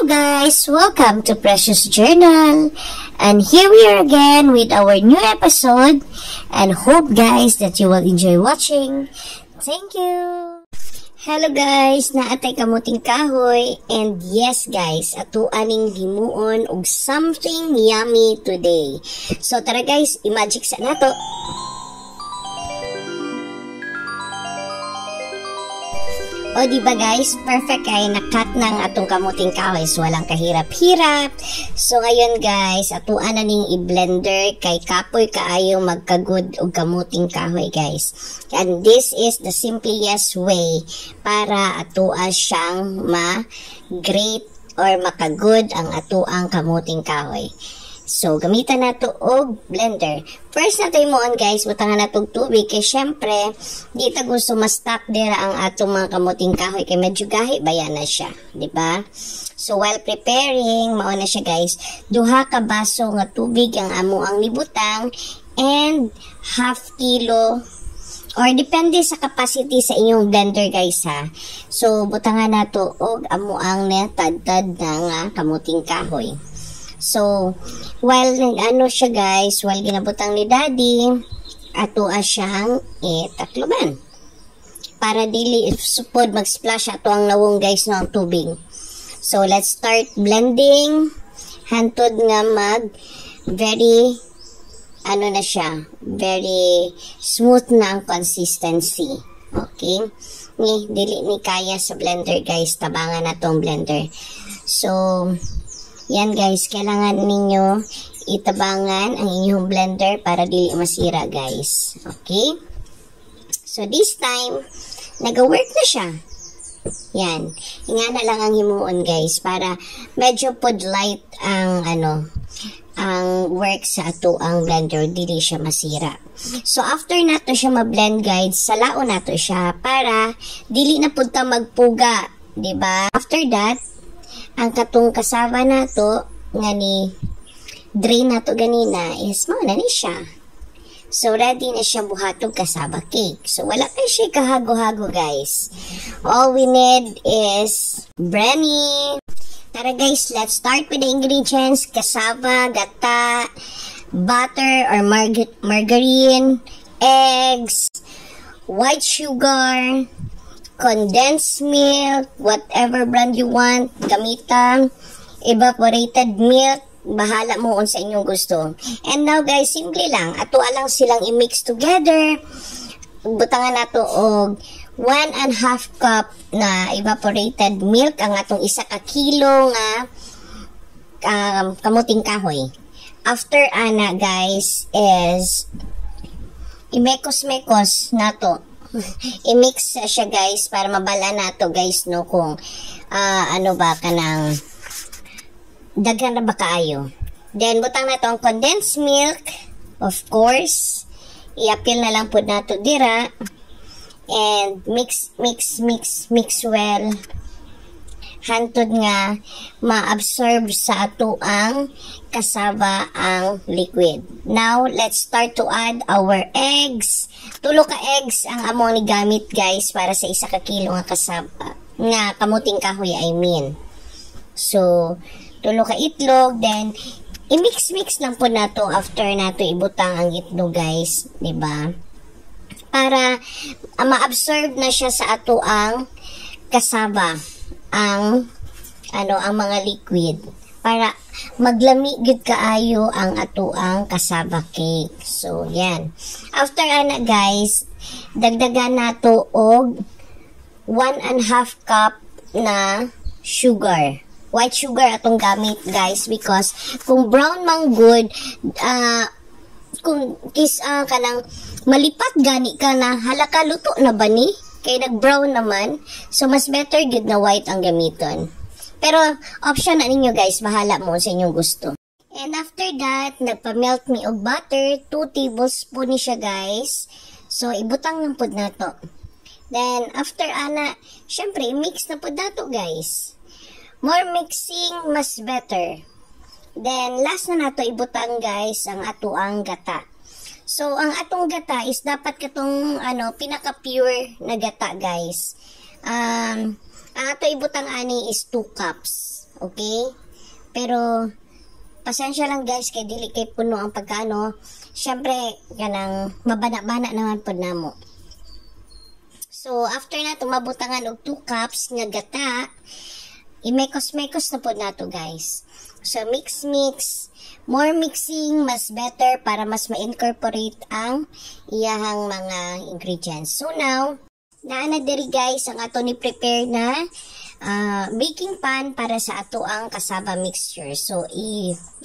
guys! Welcome to Precious Journal. And here we are again with our new episode. And hope guys that you will enjoy watching. Thank you! Hello guys! Naatay kamuting kahoy. And yes guys, ato aning himuon og something yummy today. So tara guys, i-magic sa nato. O diba guys, perfect kay nakat ng atong kamuting kahoy, so walang kahirap-hirap. So ngayon guys, atuan na ning i-blender kay kapoy kaayo magkagud og kamuting kahoy guys. And this is the simplest way para atua siyang ma-grate or makagud ang atuang kamuting kahoy. So, gamitan nato og blender. First nato imoon guys, butangan nato og tubig kay syempre di ta gusto ma-stuck dira ang atong mga kamuting kahoy kay medyo gahi bayan na siya, di ba? So, while preparing, mao na siya guys, duha ka baso nga tubig ang amo ang nibutang and half kilo or depende sa capacity sa inyong blender guys ha. So, butangan nato og amo ang natadtad nga kamuting kahoy. So, while nag-ano siya guys, while ginabutang ni daddy, ato siyang itakloban. Para dili supod mag-splash ato ang nawong guys no ang tubig. So, let's start blending. Hantod nga very, ano na siya, very smooth na ang consistency. Okay? Dili ni kaya sa blender guys, tabangan na tong blender. So, yan guys, kailangan ninyo itabangan ang inyong blender para dili masira guys. Okay? So this time, nag-work na siya. Yan. Ingana lang ang himuon guys para medyo pod light ang ang work sa ato ang blender, dili siya masira. So after nato siya ma-blend guys, salaon nato siya para dili na pud ta magpuga, di ba? After that, ang katong kasaba nato nga ni drain nato ganina is mao na ni siya. So ready na siya buhatog kasaba cake. So wala pa siya kahago-hago guys. All we need is brandy. Tara guys, let's start with the ingredients: kasaba, gata, butter or margarine, eggs, white sugar, condensed milk, whatever brand you want, gamitan, evaporated milk, bahala mo kung sa inyong gusto. And now guys, simple lang, ato lang silang i-mix together. Butangan nato og 1.5 cup na evaporated milk, ang atong 1 kilo nga kamuting kahoy. After ana guys is imekos-mekos nato. I-mix siya guys para mabala nato guys no kung ano ba kanang daghan na ba kaayo. Then butang nato ang condensed milk, of course. I-apil na lang pud nato dira and mix well hantod nga ma-absorb sa ato ang kasaba ang liquid. Now, let's start to add our eggs. 2 ka eggs ang amo ni gamit guys para sa 1 kilo nga kasaba nga kamuting kahoy I mean. So, 2 ka itlog, then i-mix lang po nato after nato ibutang ang itlog guys, di ba? Para ma-absorb na siya sa ato ang kasaba ang ang mga liquid para maglami gid kaayo ang atuang kasaba cake. So yan. After ana guys, dagdagan nato og 1.5 cup na sugar. White sugar atong gamit guys because kung brown man good, kung kanang malipat gani ka na halaka luto na ba ni? Kay nag-brown naman. So, mas better good na white ang gamiton. Pero, option na ninyo guys. Bahala mo sa inyong gusto. And after that, nagpa-melt mi og butter. 2 tablespoon ni siya guys. So, ibutang ng pud nato. Then, after ana, syempre, i-mix na pud nato guys. More mixing, mas better. Then, last na nato ibutang guys ang atuang gata. So, ang atong gata is dapat katong pinaka-pure na gata, guys. Ang ato ibutang ani is 2 cups. Okay? Pero, pasensya lang guys, kay dili kay puno ang pagkano. Siyempre, kanang mabana-bana naman po namo. So, after na tumabutangan og 2 cups nga gata, imekos-mekos na po nato guys. So, mix. More mixing, mas better para mas ma-incorporate ang iyahang mga ingredients. So, now, naana diri guys ang ato ni prepare na baking pan para sa ato ang cassava mixture. So,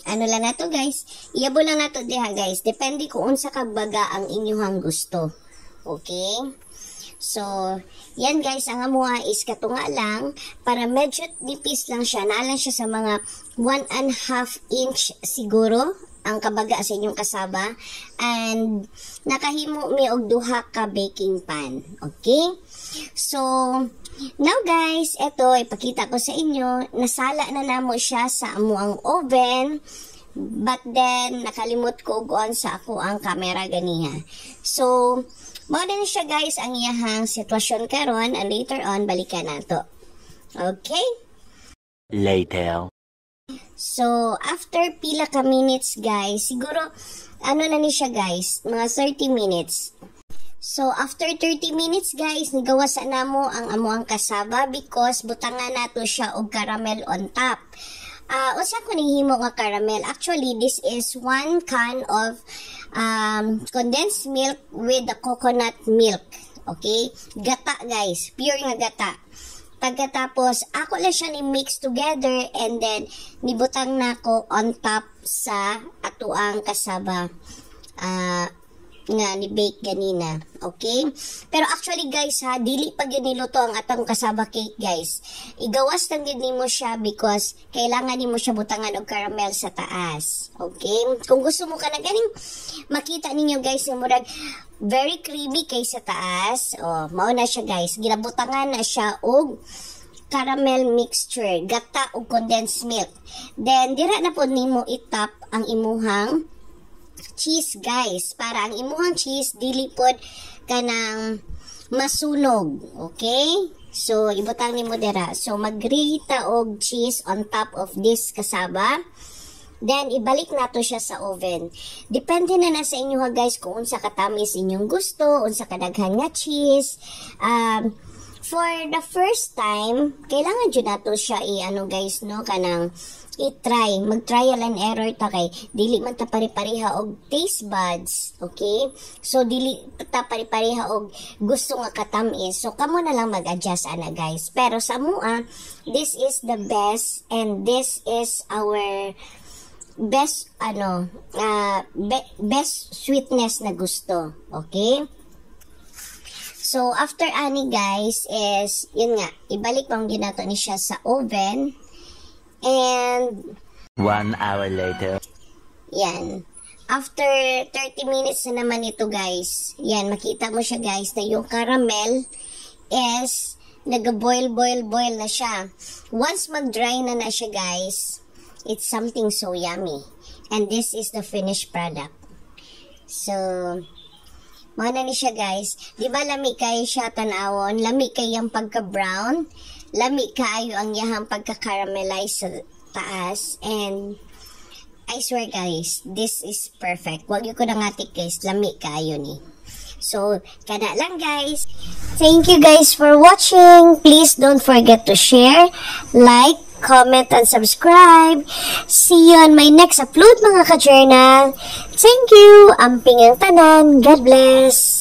ano lang nato guys, iyabo lang nato diha guys. Depende kung unsa kagbaga ang inyong gusto. Okay? So, yan guys, ang amuha is katunga lang para medyo nipis lang siya. Naalang siya sa mga 1.5 inch siguro ang kabaga sa inyong cassava. And nakahimo mi og duha ka baking pan. Okay? So, now guys, eto ipakita ko sa inyo, nasala na namo siya sa amuang oven. But then, nakalimot ko on sa ako ang camera ganiha. So, mao din siya guys ang iyahang sitwasyon karon, and later on balikan nato. Okay? Later. So, after pila ka minutes guys, siguro ano na ni siya guys, mga 30 minutes. So, after 30 minutes guys, nigawasan namo ang amuang cassava because butangan nato siya og caramel on top. Usa ko nihimo nga caramel. Actually, this is 1 can of condensed milk with the coconut milk. Okay? Gata guys. Pure nga gata. Pagkatapos, ako lang siya ni-mix together and then nibutang na ko on top sa atuang cassava nga ni-bake ganina. Okay? Pero actually guys ha, dili pag yun niluto ang atong cassava cake guys. Igawas lang din mo siya because kailangan mo siya butangan og caramel sa taas. Okay? Kung gusto mo ka na ganing makita ninyo guys yung murag very creamy kay sa taas. Oh, mao na siya guys. Ginabutangan na siya og caramel mixture, gata og condensed milk. Then dira na po nimo itap ang imuhang cheese guys, para ang imuhang cheese dili pod kanang masunog. Okay? So ibutang nimo dira. So magrita og cheese on top of this cassava. Then ibalik nato siya sa oven. Depende na sa inyo ha guys kung unsa katamis inyong gusto, unsa kadaghan nga cheese. For the first time, kailangan jud nato siya i-ano guys no, kanang i-try, mag-trial and error ta kay dili man ta pare-pareha og taste buds. Okay? So dili ta pare-pareha og gusto nga katamis. So kamo na lang mag-adjust ana guys. Pero sa mua, this is the best and this is our best best sweetness na gusto. Okay? So after ani guys is yun nga, ibalik pang ginato ni siya sa oven. And 1 hour later. Yan. After 30 minutes na naman ito guys. Yan, makita mo siya guys na yung caramel is nag-boil na siya. Once mag-dry na siya guys, it's something so yummy. And this is the finished product. So, mana ni siya guys. Di ba lami kayo siya tanawon? Lami kayang pagka-brown. Lami kayo ang yahang pagka-caramelize sa taas. And I swear guys, this is perfect. Wag yung ko na ngatik guys. Lami kayo ni. So, kada lang guys. Thank you guys for watching. Please don't forget to share, like, comment, and subscribe. See you on my next upload mga ka-journal. Thank you. Amping ang tanan. God bless.